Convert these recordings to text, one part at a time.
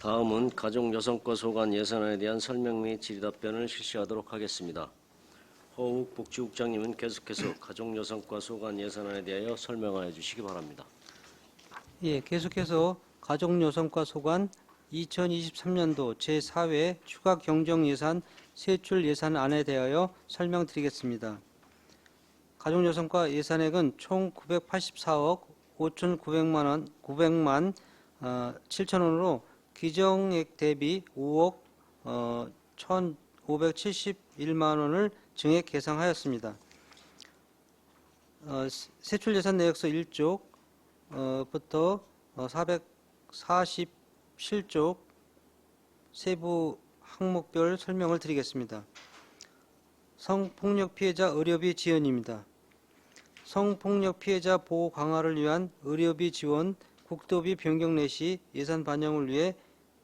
다음은 가족여성과 소관 예산안에 대한 설명 및 질의답변을 실시하도록 하겠습니다. 허욱 복지국장님은 계속해서 가족여성과 소관 예산안에 대하여 설명하여 주시기 바랍니다. 예, 계속해서 가족여성과 소관 2023년도 제4회 추가 경정예산 세출 예산안에 대하여 설명드리겠습니다. 가족여성과 예산액은 총 984억 5,900만 7천원으로 기정액 대비 5억 1,571만원을 증액 계상하였습니다. 세출 예산 내역서 1쪽 부터 447쪽 세부 항목별 설명을 드리겠습니다. 성폭력 피해자 의료비 지원입니다. 성폭력 피해자 보호 강화를 위한 의료비 지원 국도비 변경 내시 예산 반영을 위해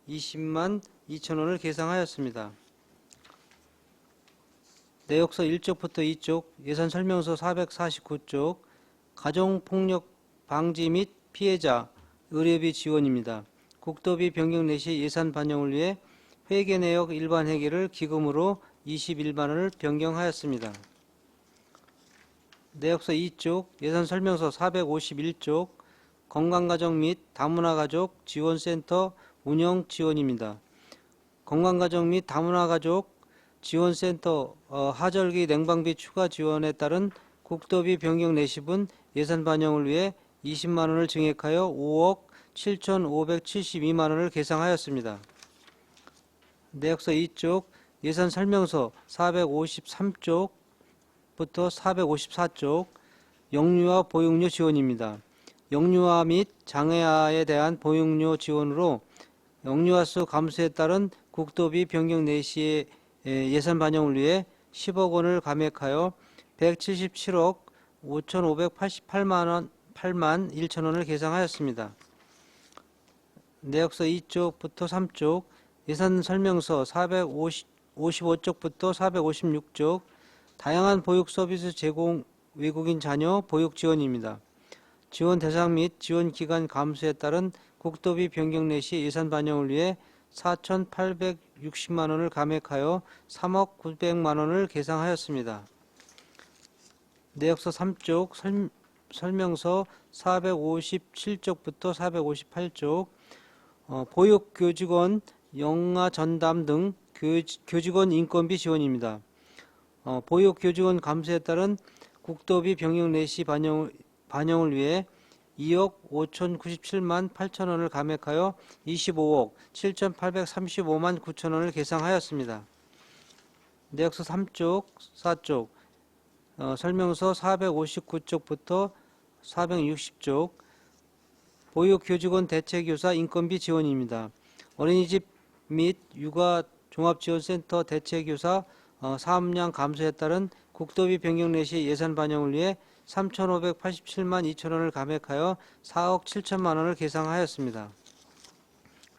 20만 2천원을 계상하였습니다. 내역서 1쪽부터 2쪽 예산 설명서 449쪽 가정폭력 방지 및 피해자 의료비 지원입니다. 국도비 변경 내시 예산 반영을 위해 회계 내역 일반 회계를 기금으로 21만원을 변경하였습니다. 내역서 2쪽 예산 설명서 451쪽 건강가정 및 다문화가족 지원센터 운영 지원입니다. 건강가정 및 다문화가족 지원센터 하절기 냉방비 추가 지원에 따른 국도비 변경 내시분 예산 반영을 위해 20만원을 증액하여 5억 7,572만원을 계상하였습니다. 내역서 2쪽 예산 설명서 453쪽부터 454쪽 영유아 보육료 지원입니다. 영유아 및 장애아에 대한 보육료 지원으로 영유아 수 감소에 따른 국도비 변경 내시의 예산 반영을 위해 10억 원을 감액하여 177억 5,588만 1천원을 계상하였습니다. 내역서 2쪽부터 3쪽 예산 설명서 455쪽부터 456쪽 다양한 보육 서비스 제공 외국인 자녀 보육 지원입니다. 지원 대상 및 지원 기간 감소에 따른 국도비 변경 내시 예산 반영을 위해 4,860만원을 감액하여 3억 900만원을 계상하였습니다. 내역서 3쪽 설명서 457쪽부터 458쪽 보육교직원 영아 전담 등 교직원 인건비 지원입니다. 보육교직원 감소에 따른 국도비 변경 내시 반영을 위해 2억 5,097만 8천원을 감액하여 25억 7,835만 9천원을 계상하였습니다. 내역서 3쪽, 4쪽 설명서 459쪽부터 460쪽 보육교직원 대체교사 인건비 지원입니다. 어린이집 및 육아종합지원센터 대체교사 사업량 감소에 따른 국도비 변경 내시 예산 반영을 위해 3,587만 2천원을 감액하여 4억 7천만원을 계상하였습니다.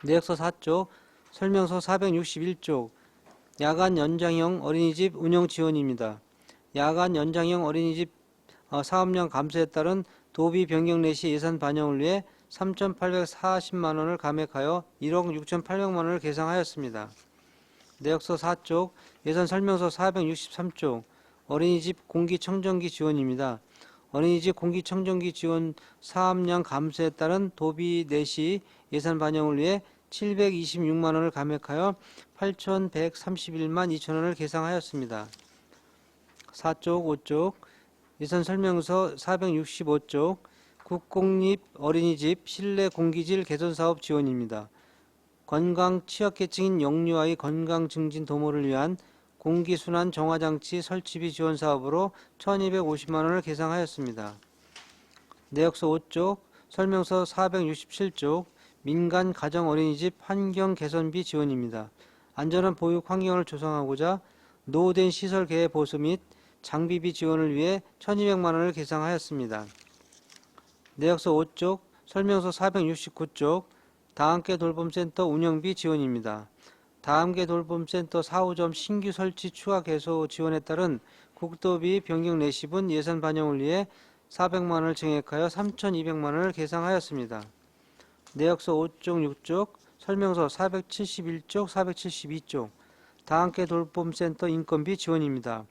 내역서 4쪽 설명서 461쪽 야간 연장형 어린이집 운영 지원입니다. 야간 연장형 어린이집 사업량 감소에 따른 도비 변경 내시 예산 반영을 위해 3,840만원을 감액하여 1억 6,800만원을 계상하였습니다. 내역서 4쪽 예산 설명서 463쪽 어린이집 공기청정기 지원입니다. 어린이집 공기청정기 지원 사업량 감소에 따른 도비 내시 예산 반영을 위해 726만원을 감액하여 8,131만 2천원을 계상하였습니다. 4쪽, 5쪽 예산 설명서 465쪽 국공립 어린이집 실내 공기질 개선 사업 지원입니다. 건강 취약계층인 영유아의 건강 증진 도모를 위한 공기순환 정화장치 설치비 지원 사업으로 1,250만원을 계상하였습니다. 내역서 5쪽 설명서 467쪽 민간 가정 어린이집 환경 개선비 지원입니다. 안전한 보육 환경을 조성하고자 노후된 시설 개해 보수 및 장비비 지원을 위해 1,200만원을 계상하였습니다. 내역서 5쪽 설명서 469쪽 다함께 돌봄센터 운영비 지원입니다. 다함께 돌봄센터 4호점 신규 설치 추가 개소 지원에 따른 국도비 변경 내시분 예산 반영을 위해 400만원을 증액하여 3,200만원을 계상하였습니다. 내역서 5쪽 6쪽 설명서 471쪽, 472쪽 다함께 돌봄센터 인건비 지원입니다.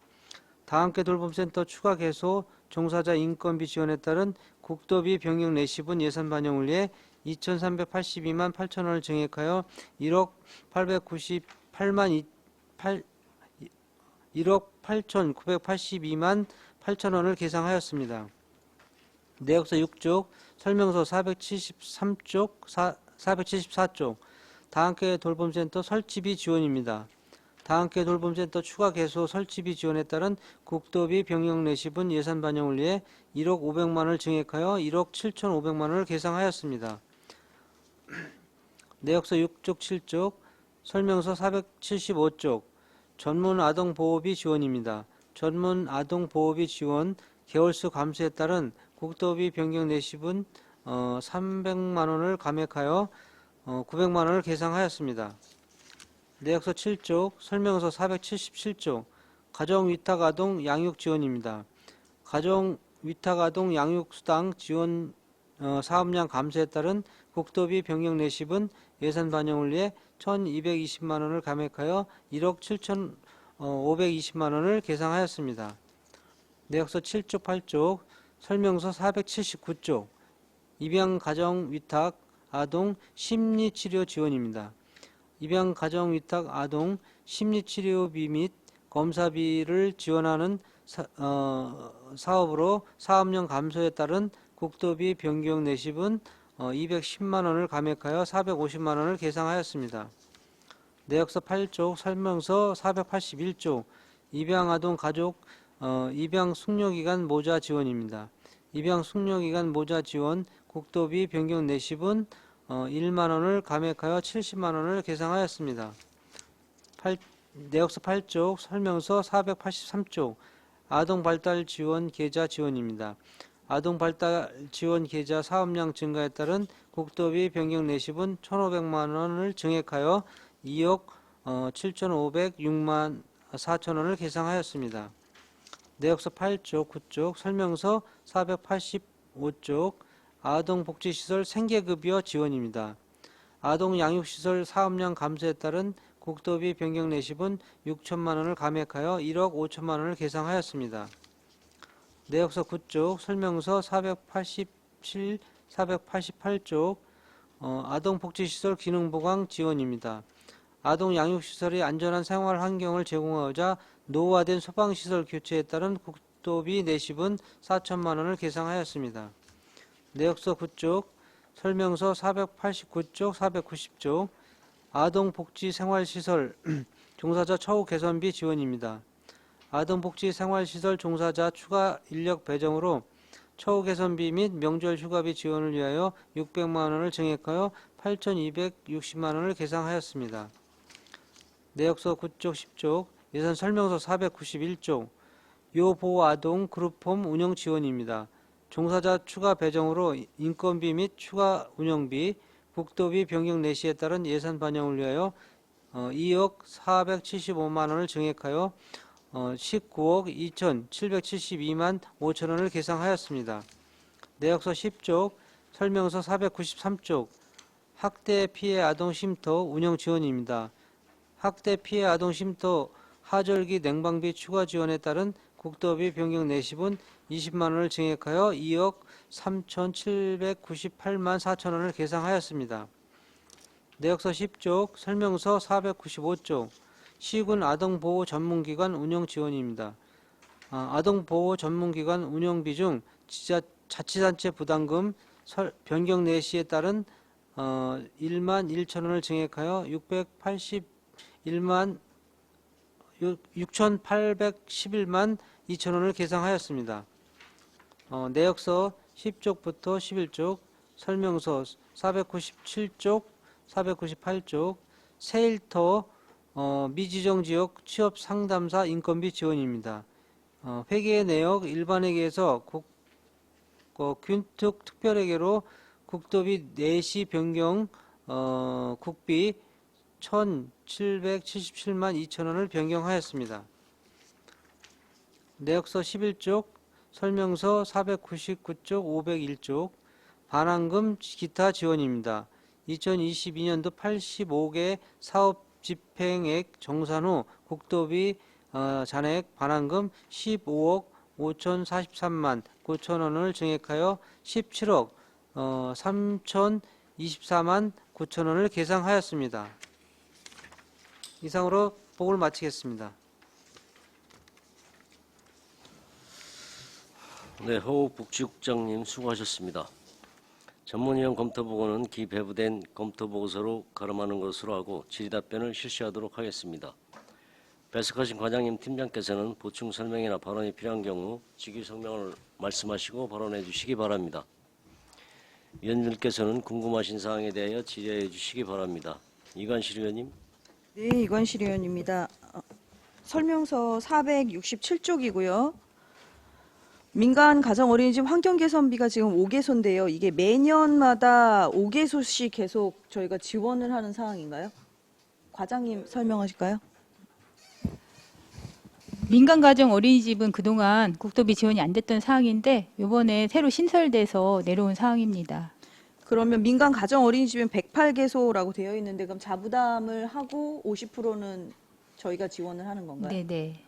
다함께 돌봄센터 추가 개소 종사자 인건비 지원에 따른 국도비 변경 내시분 예산 반영을 위해 2,382만 8천원을 증액하여 1억 8,982만 8천원을 계상하였습니다. 내역서 6쪽, 설명서 473쪽, 474쪽 다함께 돌봄센터 설치비 지원입니다. 다함께 돌봄센터 추가 개소 설치비 지원에 따른 국도비 변경 내시분 예산 반영을 위해 1억 500만원을 증액하여 1억 7,500만원을 계상하였습니다. 내역서 6쪽 7쪽 설명서 475쪽 전문 아동보호비 지원입니다. 전문 아동보호비 지원 개월수 감소에 따른 국도비 변경 내시분 300만원을 감액하여 900만원을 계상하였습니다. 내역서 7쪽 설명서 477쪽 가정위탁아동 양육지원입니다. 가정위탁아동 양육수당 지원 사업량 감소에 따른 국도비 변경 내시분 예산 반영을 위해 1,220만원을 감액하여 1억 7,520만원을 계상하였습니다. 내역서 7쪽 8쪽 설명서 479쪽 입양가정위탁 아동 심리치료 지원입니다. 입양가정위탁 아동 심리치료비 및 검사비를 지원하는 사업으로 사업량 감소에 따른 국도비 변경 내시분 210만원을 감액하여 450만원을 계상하였습니다. 내역서 8쪽 설명서 481쪽 입양아동 가족 입양 숙려기간 모자 지원입니다. 입양 숙려기간 모자 지원 국도비 변경 내시분 1만원을 감액하여 70만원을 계상하였습니다. 내역서 8쪽 설명서 483쪽 아동발달 지원 계좌 지원입니다. 아동발달 지원 계좌 사업량 증가에 따른 국도비 변경 내시분 1,500만원을 증액하여 2억 7,506만 4천원을 계상하였습니다. 내역서 8쪽 9쪽 설명서 485쪽 아동복지시설 생계급여 지원입니다. 아동양육시설 사업량 감소에 따른 국도비 변경 내시분 6천만원을 감액하여 1억 5천만원을 계상하였습니다. 내역서 9쪽 설명서 487, 488쪽 아동복지시설 기능보강 지원입니다. 아동양육시설의 안전한 생활 환경을 제공하고자 노후화된 소방시설 교체에 따른 국도비 내시분 4천만원을 계상하였습니다. 내역서 9쪽 설명서 489쪽, 490쪽 아동복지생활시설 종사자 처우 개선비 지원입니다. 아동복지생활시설 종사자 추가 인력 배정으로 처우 개선비 및 명절 휴가비 지원을 위하여 600만원을 증액하여 8,260만원을 계상하였습니다. 내역서 9쪽 10쪽 예산 설명서 491쪽 요보호아동 그룹홈 운영 지원입니다. 종사자 추가 배정으로 인건비 및 추가 운영비, 국도비 변경 내시에 따른 예산 반영을 위하여 2억 475만원을 증액하여 19억 2,772만 5천원을 계상하였습니다. 내역서 10쪽 설명서 493쪽 학대 피해 아동 쉼터 운영 지원입니다. 학대 피해 아동 쉼터 하절기 냉방비 추가 지원에 따른 국도비 변경 내시분 20만원을 증액하여 2억 3,798만 4천원을 계상하였습니다. 내역서 10쪽 설명서 495쪽 시군 아동보호 전문기관 운영 지원입니다. 아동보호 전문기관 운영비 중 자치단체 부담금 변경 내시에 따른 1만 1천원을 증액하여 6,811만 2천원을 계상하였습니다. 내역서 10쪽부터 11쪽 설명서 497쪽, 498쪽 세일터 미지정지역 취업상담사 인건비 지원입니다. 회계 내역 일반회계에서 균특 특별회계로 국도비 내시 변경 국비 1,777만 2천원을 변경하였습니다. 내역서 11쪽 설명서 499쪽 501쪽 반환금 기타 지원입니다. 2022년도 85개 사업 집행액 정산 후 국도비 잔액 반환금 15억 5,043만 9천 원을 증액하여 17억 3,024만 9천 원을 계상하였습니다. 이상으로 보고를 마치겠습니다. 네, 허욱 복지국장님 수고하셨습니다. 전문위원 검토보고는 기배부된 검토보고서로 가름하는 것으로 하고 질의답변을 실시하도록 하겠습니다. 배석하신 과장님, 팀장께서는 보충 설명이나 발언이 필요한 경우 직위성명을 말씀하시고 발언해 주시기 바랍니다. 위원님께서는 궁금하신 사항에 대하여 질의해 주시기 바랍니다. 이관실 의원님. 네, 이관실 의원입니다. 설명서 467쪽이고요. 민간 가정 어린이집 환경 개선비가 지금 5개소인데요. 이게 매년마다 5개소씩 계속 저희가 지원을 하는 상황인가요? 과장님 설명하실까요? 민간 가정 어린이집은 그동안 국도비 지원이 안 됐던 사항인데 이번에 새로 신설돼서 내려온 사항입니다. 그러면 민간 가정 어린이집은 108개소라고 되어 있는데 그럼 자부담을 하고 50%는 저희가 지원을 하는 건가요? 네네.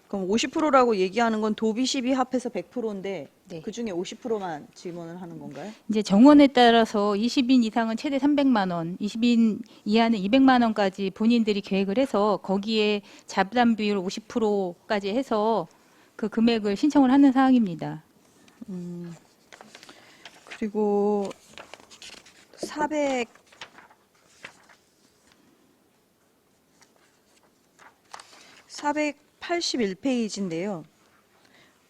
그럼 50%라고 얘기하는 건 도비 시비 합해서 100%인데 네. 그중에 50%만 지원을 하는 건가요? 이제 정원에 따라서 20인 이상은 최대 300만 원, 20인 이하는 200만 원까지 본인들이 계획을 해서 거기에 자부담 비율 50%까지 해서 그 금액을 신청을 하는 사항입니다. 그리고 481페이지인데요.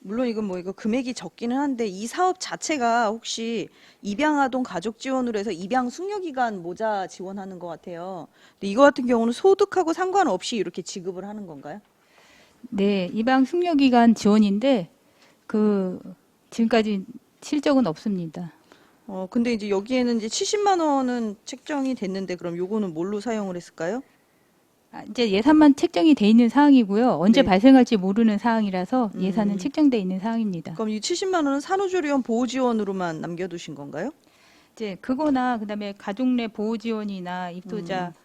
물론 이건 뭐 이거 금액이 적기는 한데 이 사업 자체가 혹시 입양아동 가족 지원으로 해서 입양 숙려기간 모자 지원하는 것 같아요. 근데 이거 같은 경우는 소득하고 상관없이 이렇게 지급을 하는 건가요? 네, 입양 숙려기간 지원인데 그 지금까지 실적은 없습니다. 근데 이제 여기에는 이제 70만 원은 책정이 됐는데 그럼 요거는 뭘로 사용을 했을까요? 이제 예산만 책정이 돼 있는 사항이고요. 언제 네. 발생할지 모르는 사항이라서 예산은 책정돼 있는 사항입니다. 그럼 이 70만 원은 산후조리원 보호 지원으로만 남겨두신 건가요? 이제 그거나 그다음에 가족 내 보호 지원이나 입소자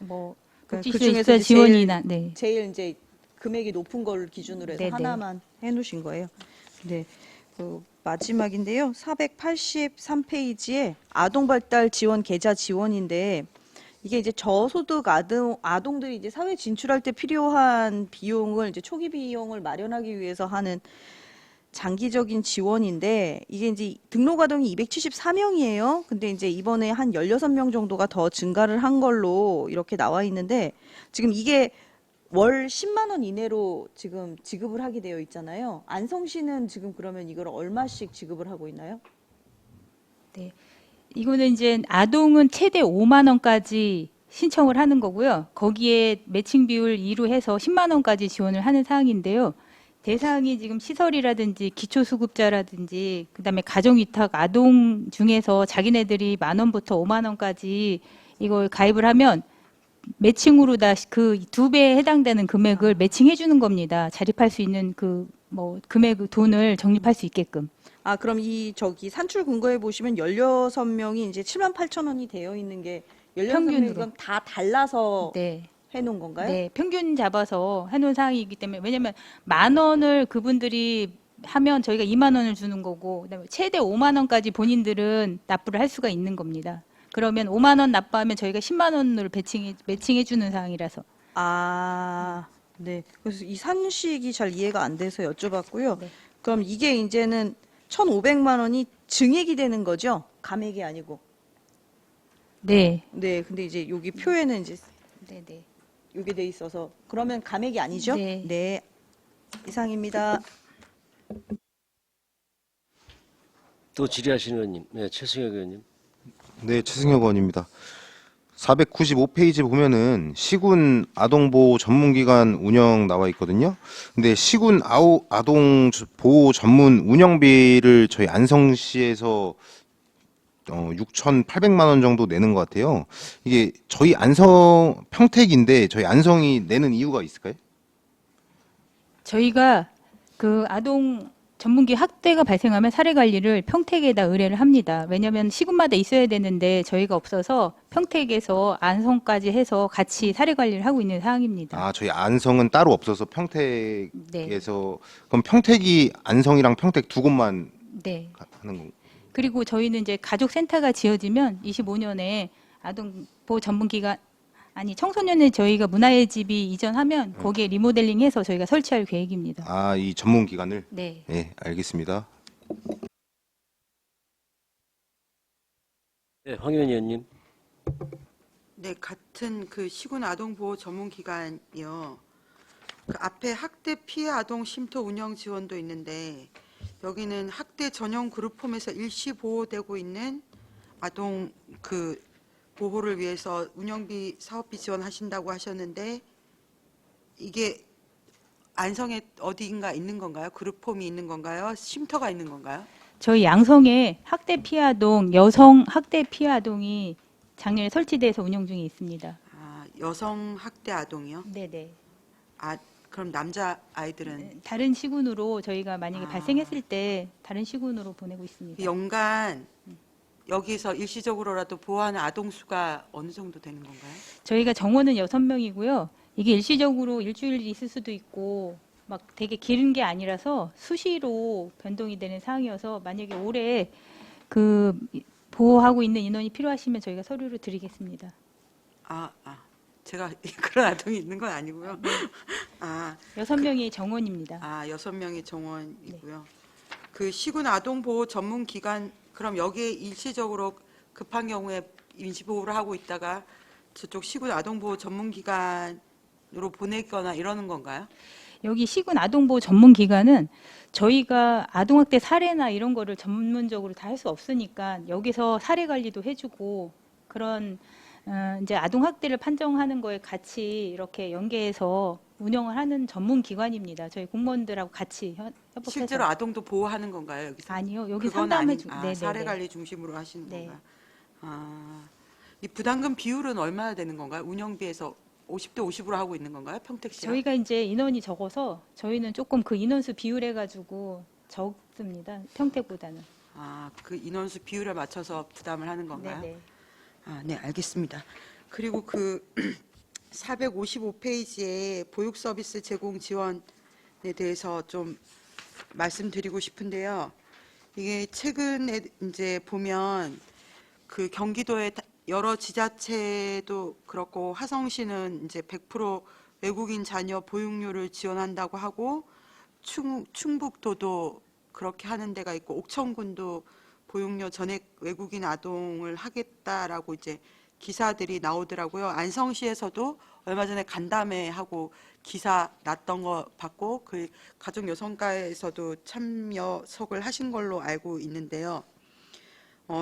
뭐 그러니까 복지시설 그중에서 입소자 이제 지원이나 네. 제일 이제 금액이 높은 걸 기준으로 해서 네네. 하나만 해놓으신 거예요. 네. 마지막인데요. 483페이지에 아동발달 지원 계좌 지원인데 이게 이제 저소득 아동들이 이제 사회 진출할 때 필요한 비용을 이제 초기 비용을 마련하기 위해서 하는 장기적인 지원인데 이게 이제 등록 아동이 274명이에요. 근데 이제 이번에 한 16명 정도가 더 증가를 한 걸로 이렇게 나와 있는데 지금 이게 월 10만 원 이내로 지금 지급을 하게 되어 있잖아요. 안성시는 지금 그러면 이걸 얼마씩 지급을 하고 있나요? 네. 이거는 이제 아동은 최대 5만 원까지 신청을 하는 거고요. 거기에 매칭 비율 2로 해서 10만 원까지 지원을 하는 사항인데요. 대상이 지금 시설이라든지 기초수급자라든지 그다음에 가정위탁 아동 중에서 자기네들이 1만 원부터 5만 원까지 이걸 가입을 하면 매칭으로 다 그 2배에 해당되는 금액을 매칭해 주는 겁니다. 자립할 수 있는 그 뭐 금액 돈을 적립할 수 있게끔. 그럼 이 저기 산출 근거에 보시면 16명이 이제 7만 8천 원이 되어 있는 게 16명이 평균으로. 그럼 다 달라서 네. 해놓은 건가요? 네, 평균 잡아서 해놓은 사항이기 때문에 왜냐하면 1만 원을 그분들이 하면 저희가 2만 원을 주는 거고 그다음에 최대 5만 원까지 본인들은 납부를 할 수가 있는 겁니다. 그러면 5만 원 납부하면 저희가 10만 원으로 매칭해 주는 사항이라서. 네. 그래서 이 산식이 잘 이해가 안 돼서 여쭤봤고요. 네. 그럼 이게 이제는 1,500만 원이 증액이 되는 거죠? 감액이 아니고. 네. 네. 근데 이제 여기 표에는 이제 네, 네. 요게 돼 있어서 그러면 감액이 아니죠? 네. 네. 이상입니다. 또 질의하시는 의원님. 네, 최승혁 의원님. 네, 최승혁 의원입니다. 495페이지 보면은 시군 아동보호 전문기관 운영 나와 있거든요. 근데 시군 아동 보호 전문 운영비를 저희 안성시에서 6,800만 원 정도 내는 것 같아요. 이게 저희 안성 평택인데 저희 안성이 내는 이유가 있을까요? 저희가 그 아동 전문기 학대가 발생하면 사례 관리를 평택에다 의뢰를 합니다. 왜냐하면 시군마다 있어야 되는데 저희가 없어서 평택에서 안성까지 해서 같이 사례 관리를 하고 있는 상황입니다. 아, 저희 안성은 따로 없어서 네. 평택에서 그럼 평택이 안성이랑 평택 두 곳만 네. 하는 건가요? 그리고 저희는 이제 가족센터가 지어지면 25년에 아동보호 전문기관 아니 청소년의 저희가 문화의 집이 이전하면 거기에 리모델링해서 저희가 설치할 계획입니다. 아, 이 전문 기관을. 네. 네, 알겠습니다. 네, 황 의원님. 네, 같은 그 시군 아동보호 전문기관이요. 그 앞에 학대 피해 아동 쉼터 운영 지원도 있는데 여기는 학대 전용 그룹홈에서 일시 보호되고 있는 아동 그 보호를 위해서 운영비 사업비 지원하신다고 하셨는데 이게 안성에 어디인가 있는 건가요? 그룹홈이 있는 건가요? 쉼터가 있는 건가요? 저희 양성에 학대 피해 아동 여성 학대 피해 아동이 작년에 설치돼서 운영 중에 있습니다. 아, 여성 학대 아동이요? 네네. 아, 그럼 남자 아이들은 다른 시군으로 저희가 만약에 아. 발생했을 때 다른 시군으로 보내고 있습니다. 연간 여기서 일시적으로라도 보호하는 아동 수가 어느 정도 되는 건가요? 저희가 정원은 6명이고요. 이게 일시적으로 일주일 있을 수도 있고 막 되게 길은 게 아니라서 수시로 변동이 되는 상황이어서 만약에 올해 그 보호하고 있는 인원이 필요하시면 저희가 서류를 드리겠습니다. 제가 그런 아동이 있는 건 아니고요. 아, 6명이 정원입니다. 6명의 정원이고요. 그 시군 아동보호 전문기관, 그럼 여기에 일시적으로 급한 경우에 임시보호를 하고 있다가 저쪽 시군 아동보호 전문기관으로 보내거나 이러는 건가요? 여기 시군 아동보호 전문기관은 저희가 아동학대 사례나 이런 거를 전문적으로 다 할 수 없으니까 여기서 사례 관리도 해주고 그런 이제 아동학대를 판정하는 거에 같이 이렇게 연계해서 운영을 하는 전문기관입니다. 저희 공무원들하고 같이 협업해서. 실제로 아동도 보호하는 건가요, 여기서? 아니요. 여기 그건 상담해 아닌- 주. 아, 네네네. 사례 관리 중심으로 하시는 네. 건가요? 이 부담금 비율은 얼마나 되는 건가요? 운영비에서 50대 50으로 하고 있는 건가요? 평택시랑? 저희가 이제 인원이 적어서 저희는 조금 그 인원수 비율해 가지고 적습니다. 평택보다는. 그 인원수 비율에 맞춰서 부담을 하는 건가요? 네네. 네, 알겠습니다. 그리고 그 455페이지에 보육 서비스 제공 지원에 대해서 좀 말씀드리고 싶은데요. 이게 최근에 이제 보면 그 경기도의 여러 지자체도 그렇고 화성시는 이제 100% 외국인 자녀 보육료를 지원한다고 하고 충북도도 그렇게 하는 데가 있고 옥천군도 보육료 전액 외국인 아동을 하겠다라고 이제 기사들이 나오더라고요. 안성시에서도 얼마 전에 간담회 하고 기사 났던 거 봤고 그 가족 여성가에서도 참여석을 하신 걸로 알고 있는데요.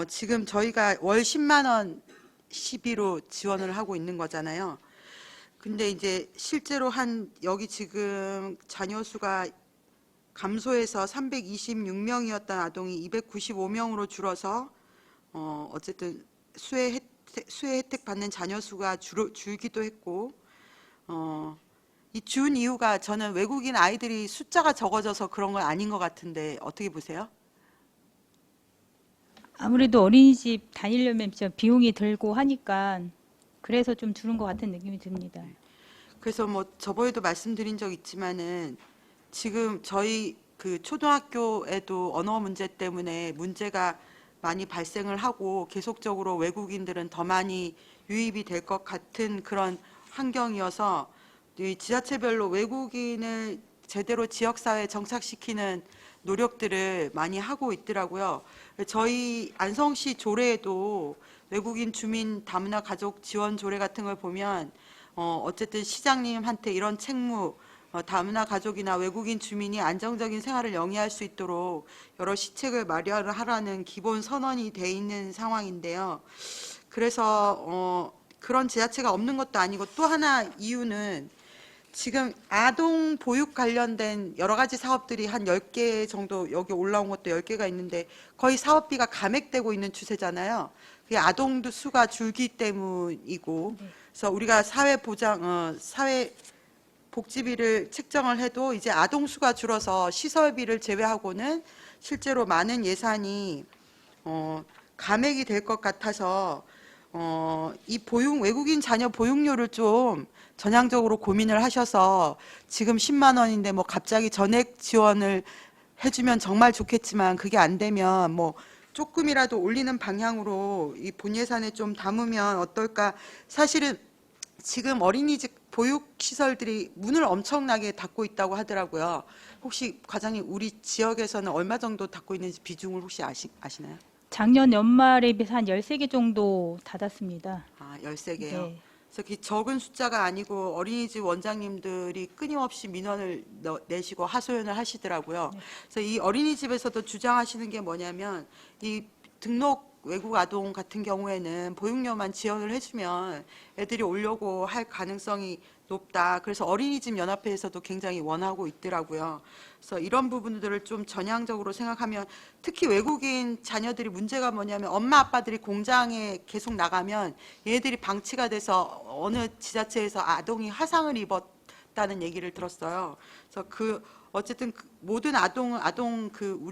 지금 저희가 월 10만 원 시비로 지원을 하고 있는 거잖아요. 근데 이제 실제로 여기 지금 자녀 수가 감소해서 326명이었던 아동이 295명으로 줄어서 어쨌든 수혜 혜택 받는 자녀 수가 줄기도 했고 이 준 이유가 저는 외국인 아이들이 숫자가 적어져서 그런 건 아닌 것 같은데 어떻게 보세요? 아무래도 어린이집 다니려면 진짜 비용이 들고 하니까 그래서 좀 줄은 것 같은 느낌이 듭니다. 그래서 뭐 저번에도 말씀드린 적 있지만은 지금 저희 그 초등학교에도 언어 문제 때문에 문제가 많이 발생을 하고 계속적으로 외국인들은 더 많이 유입이 될 것 같은 그런 환경이어서 이 지자체별로 외국인을 제대로 지역사회에 정착시키는 노력들을 많이 하고 있더라고요. 저희 안성시 조례에도 외국인 주민 다문화 가족 지원 조례 같은 걸 보면 어쨌든 시장님한테 이런 책무 다문화 가족이나 외국인 주민이 안정적인 생활을 영위할 수 있도록 여러 시책을 마련을 하라는 기본 선언이 돼 있는 상황인데요. 그래서 그런 지자체가 없는 것도 아니고 또 하나 이유는 지금 아동 보육 관련된 여러 가지 사업들이 한 10개 정도 여기 올라온 것도 10개가 있는데 거의 사업비가 감액되고 있는 추세잖아요. 그게 아동 수가 줄기 때문이고 그래서 우리가 사회 복지비를 책정을 해도 이제 아동 수가 줄어서 시설비를 제외하고는 실제로 많은 예산이 감액이 될 것 같아서 이 외국인 자녀 보육료를 좀 전향적으로 고민을 하셔서 지금 10만 원인데 뭐 갑자기 전액 지원을 해주면 정말 좋겠지만 그게 안 되면 뭐 조금이라도 올리는 방향으로 이 본 예산에 좀 담으면 어떨까. 사실은 지금 어린이집 보육시설들이 문을 엄청나게 닫고 있다고 하더라고요. 혹시 과장님 우리 지역에서는 얼마 정도 닫고 있는지 비중을 혹시 아시나요? 작년 연말에 비해서 한 13개 정도 닫았습니다. 13개요. 네. 그래서 그 적은 숫자가 아니고 어린이집 원장님들이 끊임없이 민원을 내시고 하소연을 하시더라고요. 그래서 이 어린이집에서도 주장하시는 게 뭐냐면 이 등록 외국 아동 같은 경우에는 보육료만 지원을 해주면 애들이 오려고 할 가능성이 높다. 그래서 어린이집 연합회에서도 굉장히 원하고 있더라고요. 그래서 이런 부분들을 좀 전향적으로 생각하면 특히 외국인 자녀들이 문제가 뭐냐면 엄마 아빠들이 공장에 계속 나가면 얘네들이 방치가 돼서 어느 지자체에서 아동이 화상을 입었다는 얘기를 들었어요. 그래서 어쨌든 모든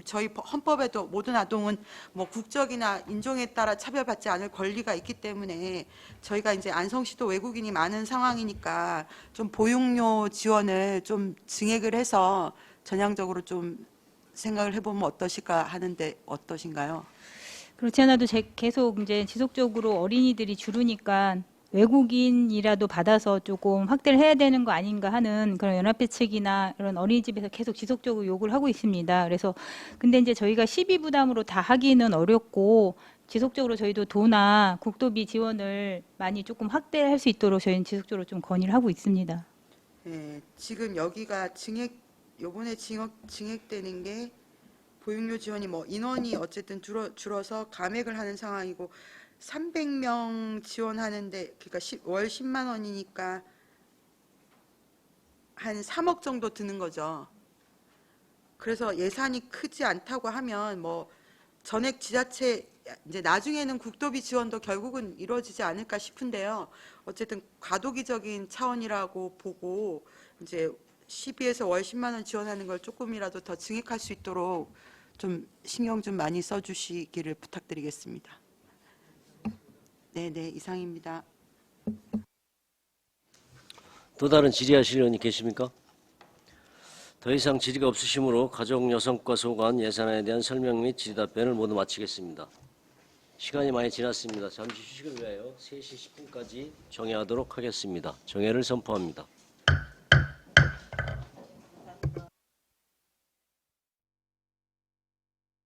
저희 헌법에도 모든 아동은 뭐 국적이나 인종에 따라 차별받지 않을 권리가 있기 때문에 저희가 이제 안성시도 외국인이 많은 상황이니까 좀 보육료 지원을 좀 증액을 해서 전향적으로 좀 생각을 해보면 어떠실까 하는데 어떠신가요? 그렇지 않아도 계속 이제 지속적으로 어린이들이 줄으니까 외국인이라도 받아서 조금 확대를 해야 되는 거 아닌가 하는 그런 연합회 측이나 이런 어린이집에서 계속 지속적으로 요구를 하고 있습니다. 그래서 근데 이제 저희가 시비 부담으로 다 하기는 어렵고 지속적으로 저희도 도나 국도비 지원을 많이 조금 확대할 수 있도록 저희는 지속적으로 좀 건의를 하고 있습니다. 네, 지금 여기가 요번에 증액되는 게 보육료 지원이 뭐 인원이 어쨌든 줄어서 감액을 하는 상황이고 300명 지원하는데 그러니까 월 10만 원이니까 한 3억 정도 드는 거죠. 그래서 예산이 크지 않다고 하면 뭐 전액 지자체 이제 나중에는 국도비 지원도 결국은 이루어지지 않을까 싶은데요. 어쨌든 과도기적인 차원이라고 보고 이제 시비에서 월 10만 원 지원하는 걸 조금이라도 더 증액할 수 있도록 좀 신경 좀 많이 써주시기를 부탁드리겠습니다. 네, 이상입니다. 또 다른 질의하실 의원이 계십니까? 더 이상 질의가 없으시므로 가족 여성과 소관 예산에 대한 설명 및 질의 답변을 모두 마치겠습니다. 시간이 많이 지났습니다. 잠시 휴식을 위하여 3시 10분까지 정회하도록 하겠습니다. 정회를 선포합니다.